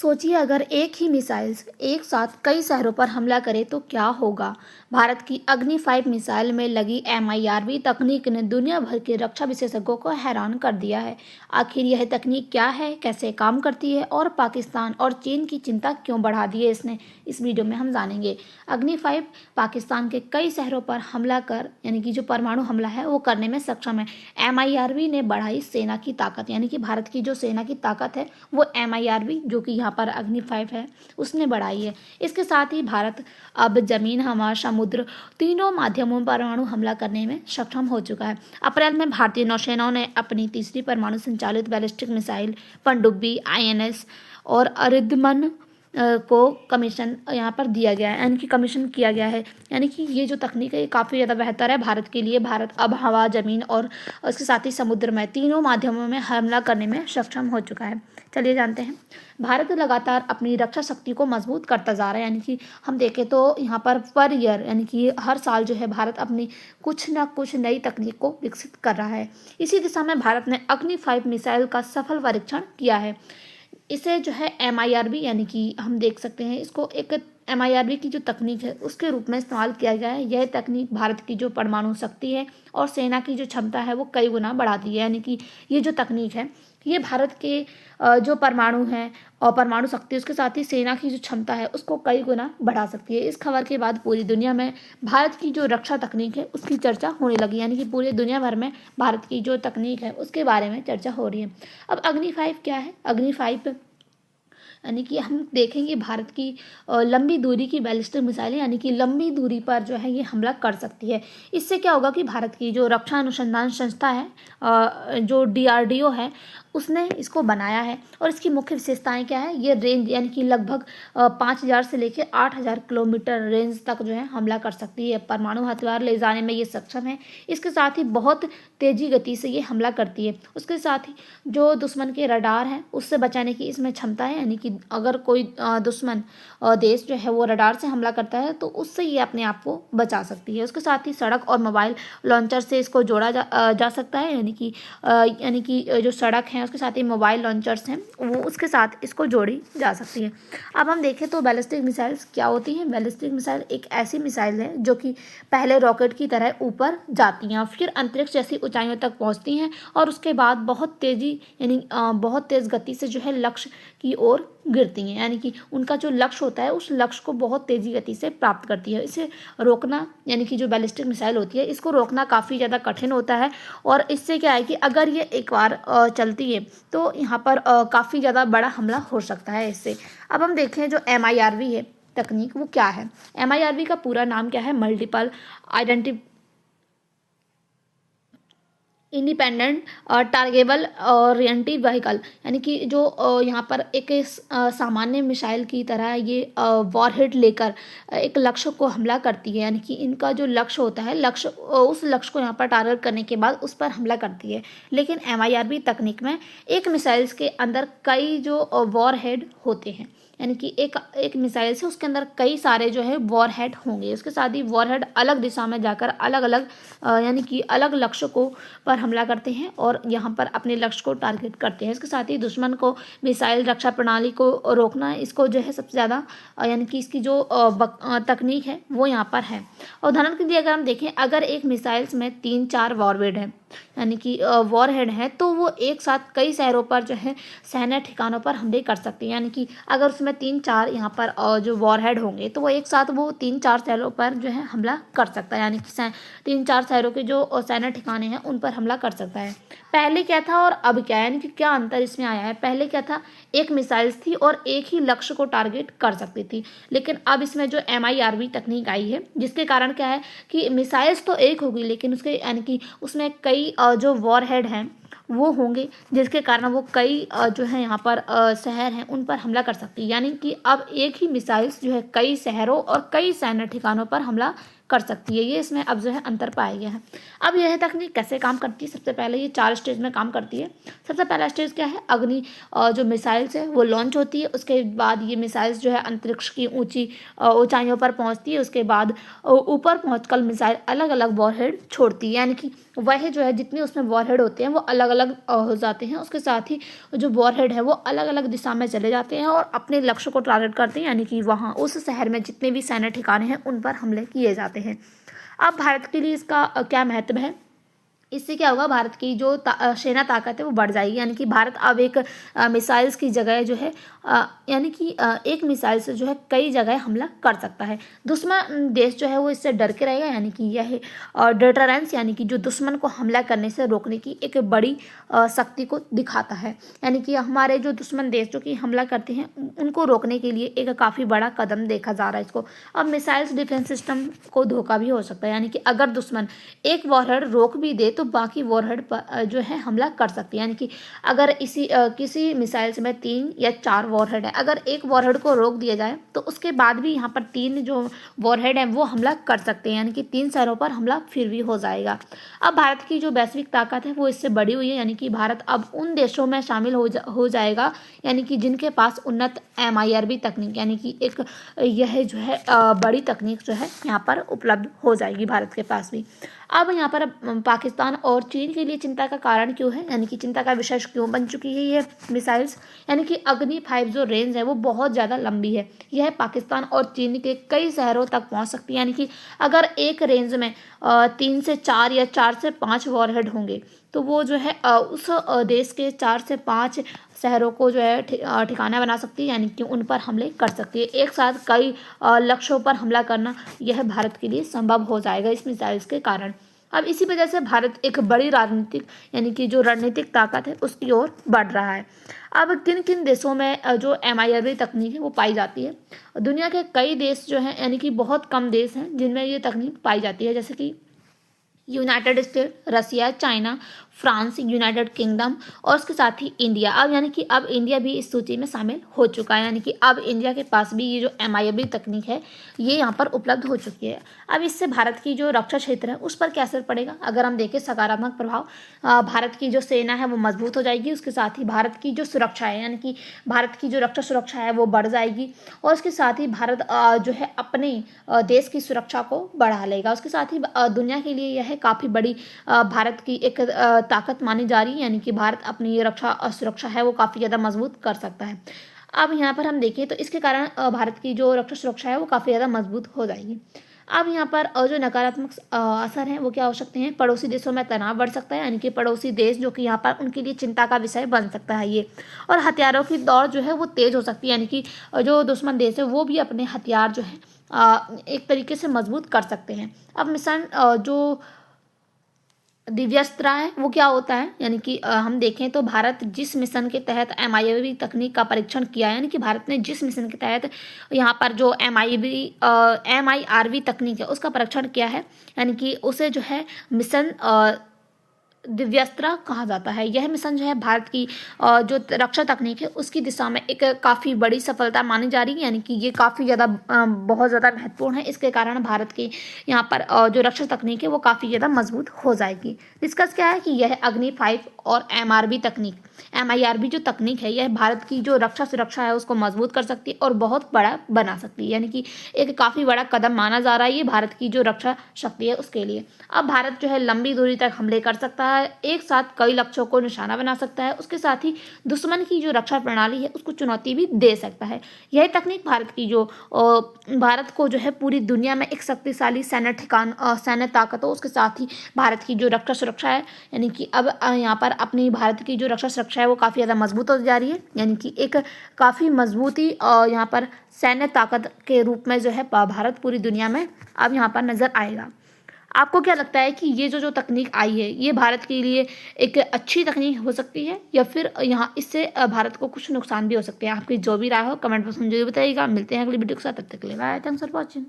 सोचिए अगर एक ही मिसाइल्स एक साथ कई शहरों पर हमला करे तो क्या होगा। भारत की अग्नि 5 मिसाइल में लगी MIRV तकनीक ने दुनिया भर के रक्षा विशेषज्ञों को हैरान कर दिया है। आखिर यह तकनीक क्या है, कैसे काम करती है और पाकिस्तान और चीन की चिंता क्यों बढ़ा दी है इसने, इस वीडियो में हम जानेंगे। अग्नि 5 पाकिस्तान के कई शहरों पर हमला कर यानी कि जो परमाणु हमला है वो करने में सक्षम है। MIRV ने बढ़ाई सेना की ताकत, यानी कि भारत की जो सेना की ताकत है वो MIRV जो कि यहाँ पर अग्नि 5 है उसने बढ़ाई है। इसके साथ ही भारत अब जमीन, हवा, समुद्र तीनों माध्यमों पर परमाणु हमला करने में सक्षम हो चुका है। अप्रैल में भारतीय नौसेना ने अपनी तीसरी परमाणु संचालित बैलिस्टिक मिसाइल पनडुब्बी INS और अरिदमन को कमीशन यहाँ पर दिया गया है, यानी कि कमीशन किया गया है। यानी कि ये जो तकनीक है ये काफ़ी ज़्यादा बेहतर है भारत के लिए। भारत अब हवा, ज़मीन और उसके साथ ही समुद्र में तीनों माध्यमों में हमला करने में सक्षम हो चुका है। चलिए जानते हैं। भारत लगातार अपनी रक्षा शक्ति को मजबूत करता जा रहा है, यानी कि हम देखें तो यहाँ पर ईयर यानी कि हर साल जो है भारत अपनी कुछ ना कुछ नई तकनीक को विकसित कर रहा है। इसी दिशा में भारत ने अग्नि 5 मिसाइल का सफल परीक्षण किया है। इसे जो है MIRV यानी कि हम देख सकते हैं इसको एक MIRV की जो तकनीक है उसके रूप में इस्तेमाल किया गया है। यह तकनीक भारत की जो परमाणु शक्ति है और सेना की जो क्षमता है वो कई गुना बढ़ाती है। यानी कि ये जो तकनीक है ये भारत के जो परमाणु है और परमाणु शक्ति उसके साथ ही सेना की जो क्षमता है उसको कई गुना बढ़ा सकती है। इस खबर के बाद पूरी दुनिया में भारत की जो रक्षा तकनीक है उसकी चर्चा होने लगी, यानी कि पूरे दुनिया भर में भारत की जो तकनीक है उसके बारे में चर्चा हो रही है। अब अग्नि 5 क्या है? अग्नि 5 यानी कि हम देखेंगे भारत की लंबी दूरी की बैलिस्टिक मिसाइलें, यानी कि लंबी दूरी पर जो है ये हमला कर सकती है। इससे क्या होगा कि भारत की जो रक्षा अनुसंधान संस्था है जो DRDO है उसने इसको बनाया है और इसकी मुख्य विशेषताएं क्या है। ये रेंज यानी कि लगभग 5000 से लेकर 8000 किलोमीटर रेंज तक जो है हमला कर सकती है। परमाणु हथियार ले जाने में ये सक्षम है। इसके साथ ही बहुत तेजी गति से ये हमला करती है। उसके साथ ही जो दुश्मन के रडार हैं उससे बचाने की इसमें क्षमता है, यानी कि अगर कोई दुश्मन देश जो है वो रडार से हमला करता है तो उससे ये अपने आप को बचा सकती है। उसके साथ ही सड़क और मोबाइल लॉन्चर से इसको जोड़ा जा सकता है, यानी कि जो सड़क है उसके साथ ही मोबाइल लॉन्चर्स हैं वो उसके साथ इसको जोड़ी जा सकती है। अब हम देखें तो बैलिस्टिक मिसाइल्स क्या होती हैं। बैलिस्टिक मिसाइल एक ऐसी मिसाइल है जो कि पहले रॉकेट की तरह ऊपर जाती हैं, फिर अंतरिक्ष जैसी ऊंचाइयों तक पहुंचती हैं और उसके बाद बहुत तेज़ गति से जो है लक्ष्य की ओर गिरती हैं। यानी कि उनका जो लक्ष्य होता है उस लक्ष्य को बहुत तेज़ी गति से प्राप्त करती है। इसे रोकना, यानी कि जो बैलिस्टिक मिसाइल होती है इसको रोकना काफ़ी ज़्यादा कठिन होता है और इससे क्या है कि अगर ये एक बार चलती है तो यहाँ पर काफ़ी ज़्यादा बड़ा हमला हो सकता है इससे। अब हम देखें जो MIRV है तकनीक वो क्या है। MIRV का पूरा नाम क्या है? मल्टीपल इंडिपेंडेंट टारगेबल ओरिएंटेड व्हीकल, यानी कि जो यहाँ पर एक सामान्य मिसाइल की तरह ये वॉरहेड लेकर एक लक्ष्य को हमला करती है। यानी कि इनका जो लक्ष्य होता है उस लक्ष्य को यहाँ पर टारगेट करने के बाद उस पर हमला करती है। लेकिन MIRV तकनीक में एक मिसाइल्स के अंदर कई जो वॉरहेड होते हैं, यानी कि एक मिसाइल से उसके अंदर कई सारे जो है वॉरहेड होंगे। उसके साथ ही वॉरहेड अलग दिशा में जाकर अलग अलग यानी कि अलग लक्ष्य को पर हमला करते हैं और यहाँ पर अपने लक्ष्य को टारगेट करते हैं। इसके साथ ही दुश्मन को मिसाइल रक्षा प्रणाली को रोकना, इसको जो है सबसे ज़्यादा यानी कि इसकी जो तकनीक है वो यहाँ पर है। उदाहरण के लिए अगर हम देखें, अगर एक मिसाइल्स में 3-4 वॉरहेड है यानी कि वॉरहेड है तो वो एक साथ कई शहरों पर जो है सैन्य ठिकानों पर हमले कर सकते हैं। यानी कि अगर उसमें 3-4 यहाँ पर जो वॉरहेड होंगे तो वो एक साथ वो 3-4 शहरों पर जो है हमला कर सकता है, यानी कि 3-4 शहरों के जो सैन्य ठिकाने हैं उन पर हमला कर सकता है। पहले क्या था और अब क्या है, यानी कि क्या अंतर इसमें आया है। पहले क्या था, एक मिसाइल्स थी और एक ही लक्ष्य को टारगेट कर सकती थी, लेकिन अब इसमें जो MIRV तकनीक आई है जिसके कारण क्या है कि मिसाइल्स तो एक होगी लेकिन उसके यानी कि उसमें कई जो वॉरहेड हैं वो होंगे जिसके कारण वो कई जो है यहाँ पर शहर हैं उन पर हमला कर सकती है। यानी कि अब एक ही मिसाइल्स जो है कई शहरों और कई सैन्य ठिकानों पर हमला कर सकती है। ये इसमें अब जो है अंतर पाया गया है। अब यह तकनीक कैसे काम करती है, सबसे पहले ये 4 स्टेज में काम करती है। सबसे पहला स्टेज क्या है, अग्नि जो मिसाइल्स है वो लॉन्च होती है। उसके बाद ये मिसाइल्स जो है अंतरिक्ष की ऊंची ऊंचाइयों पर पहुंचती है। उसके बाद ऊपर पहुंचकर मिसाइल अलग अलग वॉरहेड छोड़ती है, यानी कि वह जो है जितने उसमें वॉरहेड होते हैं वो अलग अलग हो जाते हैं। उसके साथ ही जो वॉरहेड है वो अलग अलग दिशा में चले जाते हैं और अपने लक्ष्य को टारगेट करते हैं, यानी कि वहाँ उस शहर में जितने भी सैन्य ठिकाने हैं उन पर हमले किए जाते हैं। अब भारत के लिए इसका क्या महत्व है, इससे क्या होगा, भारत की जो सेना ताकत है वो बढ़ जाएगी। यानी कि भारत अब एक मिसाइल्स की जगह जो है यानी कि एक मिसाइल से जो है कई जगह हमला कर सकता है। दुश्मन देश जो है वो इससे डर के रहेगा, यानी कि यह डिटरेंस यानी कि जो दुश्मन को हमला करने से रोकने की एक बड़ी शक्ति को दिखाता है। यानी कि हमारे जो दुश्मन देश जो कि हमला करते हैं उनको रोकने के लिए एक काफ़ी बड़ा कदम देखा जा रहा है इसको। अब मिसाइल्स डिफेंस सिस्टम को धोखा भी हो सकता है, यानी कि अगर दुश्मन एक वॉरहेड रोक भी दे तो बाकी वॉरहेड पर जो है हमला कर सकती है। यानी कि अगर किसी मिसाइल्स में 3 या 4 वॉरहेड है, अगर एक वॉरहेड को रोक दिया जाए तो उसके बाद भी यहाँ पर 3 जो वॉरहेड है वो हमला कर सकते हैं, यानी कि 3 शहरों पर हमला फिर भी हो जाएगा। अब भारत की जो वैश्विक ताकत है वो इससे बढ़ी हुई है, यानी कि भारत अब उन देशों में शामिल हो जाएगा, यानी कि जिनके पास उन्नत MIRV तकनीक यानी कि एक यह जो है बड़ी तकनीक जो है यहाँ पर उपलब्ध हो जाएगी भारत के पास भी। अब यहाँ पर पाकिस्तान और चीन के लिए चिंता का कारण क्यों है, यानी कि चिंता का विषय क्यों बन चुकी है ये मिसाइल्स, यानी कि अग्नि 5 जो रेंज है वो बहुत ज़्यादा लंबी है। यह पाकिस्तान और चीन के कई शहरों तक पहुँच सकती है, यानी कि अगर एक रेंज में 3 से 4 या 4 से 5 वॉरहेड होंगे तो वो जो है उस देश के 4 से 5 शहरों को जो है ठिकाना बना सकती है, यानी कि उन पर हमले कर सकती है। एक साथ कई लक्ष्यों पर हमला करना यह भारत के लिए संभव हो जाएगा इस मिसाइल्स के कारण। अब इसी वजह से भारत एक बड़ी राजनीतिक यानी कि जो रणनीतिक ताकत है उसकी ओर बढ़ रहा है। अब किन किन देशों में जो MIRV तकनीक है वो पाई जाती है, दुनिया के कई देश जो हैं, यानी कि बहुत कम देश हैं जिनमें ये तकनीक पाई जाती है, जैसे कि यूनाइटेड स्टेट, रसिया, चाइना, फ्रांस, यूनाइटेड किंगडम और उसके साथ ही इंडिया। अब यानी कि अब इंडिया भी इस सूची में शामिल हो चुका है, यानी कि अब इंडिया के पास भी ये जो MIRV तकनीक है ये यहाँ पर उपलब्ध हो चुकी है। अब इससे भारत की जो रक्षा क्षेत्र है उस पर क्या असर पड़ेगा, अगर हम देखें सकारात्मक प्रभाव, भारत की जो सेना है वो मजबूत हो जाएगी। उसके साथ ही भारत की जो सुरक्षा है यानी कि भारत की जो रक्षा सुरक्षा है वो बढ़ जाएगी और उसके साथ ही भारत जो है अपने देश की सुरक्षा को बढ़ा लेगा। उसके साथ ही दुनिया के लिए यह काफ़ी बड़ी भारत की एक ताकत मानी जा रही है, यानी कि भारत अपनी रक्षा और सुरक्षा है वो काफ़ी ज़्यादा मजबूत कर सकता है। अब यहाँ पर हम देखें तो इसके कारण भारत की जो रक्षा सुरक्षा है वो काफ़ी ज़्यादा मजबूत हो जाएगी। अब यहाँ पर जो नकारात्मक असर हैं वो क्या हो सकते हैं, पड़ोसी देशों में तनाव बढ़ सकता है, यानी कि पड़ोसी देश जो कि यहाँ पर उनके लिए चिंता का विषय बन सकता है ये, और हथियारों की दौड़ जो है वो तेज़ हो सकती है, यानी कि जो दुश्मन देश है वो भी अपने हथियार जो है एक तरीके से मजबूत कर सकते हैं। अब मिशन जो दिव्यास्त्र है वो क्या होता है, यानी कि हम देखें तो भारत जिस मिशन के तहत MIRV तकनीक का परीक्षण किया है, यानी कि भारत ने जिस मिशन के तहत यहाँ पर जो MIRV तकनीक है उसका परीक्षण किया है, यानी कि उसे जो है मिशन दिव्यास्त्र कहा जाता है। यह मिशन जो है भारत की जो रक्षा तकनीक है उसकी दिशा में एक काफ़ी बड़ी सफलता मानी जा रही है, यानी कि ये काफ़ी ज़्यादा बहुत ज़्यादा महत्वपूर्ण है। इसके कारण भारत की यहाँ पर जो रक्षा तकनीक है वो काफ़ी ज़्यादा मजबूत हो जाएगी। डिस्कस क्या है कि यह अग्नि 5 और MIRV जो तकनीक है यह भारत की जो रक्षा सुरक्षा है उसको मजबूत कर सकती है और बहुत बड़ा बना सकती है, यानी कि एक काफ़ी बड़ा कदम माना जा रहा है ये भारत की जो रक्षा शक्ति है उसके लिए। अब भारत जो है लंबी दूरी तक हमले कर सकता है, एक साथ कई लक्ष्यों को निशाना बना सकता है, उसके साथ ही दुश्मन की जो रक्षा प्रणाली है उसको चुनौती भी दे सकता है। यह तकनीक भारत को जो है पूरी दुनिया में एक शक्तिशाली सैन्य ताकत हो, उसके साथ ही भारत की जो रक्षा सुरक्षा है, यानी कि अब यहाँ पर अपनी भारत की जो रक्षा सुरक्षा है वो काफ़ी ज़्यादा मजबूत हो जा रही है, यानी कि एक काफ़ी मजबूती यहाँ पर सैन्य ताकत के रूप में जो है भारत पूरी दुनिया में अब यहाँ पर नज़र आएगा। आपको क्या लगता है कि ये जो तकनीक आई है ये भारत के लिए एक अच्छी तकनीक हो सकती है या फिर यहाँ इससे भारत को कुछ नुकसान भी हो सकते हैं? आपकी जो भी राय हो कमेंट बॉक्स में जरूर बताइएगा। मिलते हैं अगली वीडियो के साथ, तब तक के लिए बाय, थैंक्स फॉर वॉचिंग।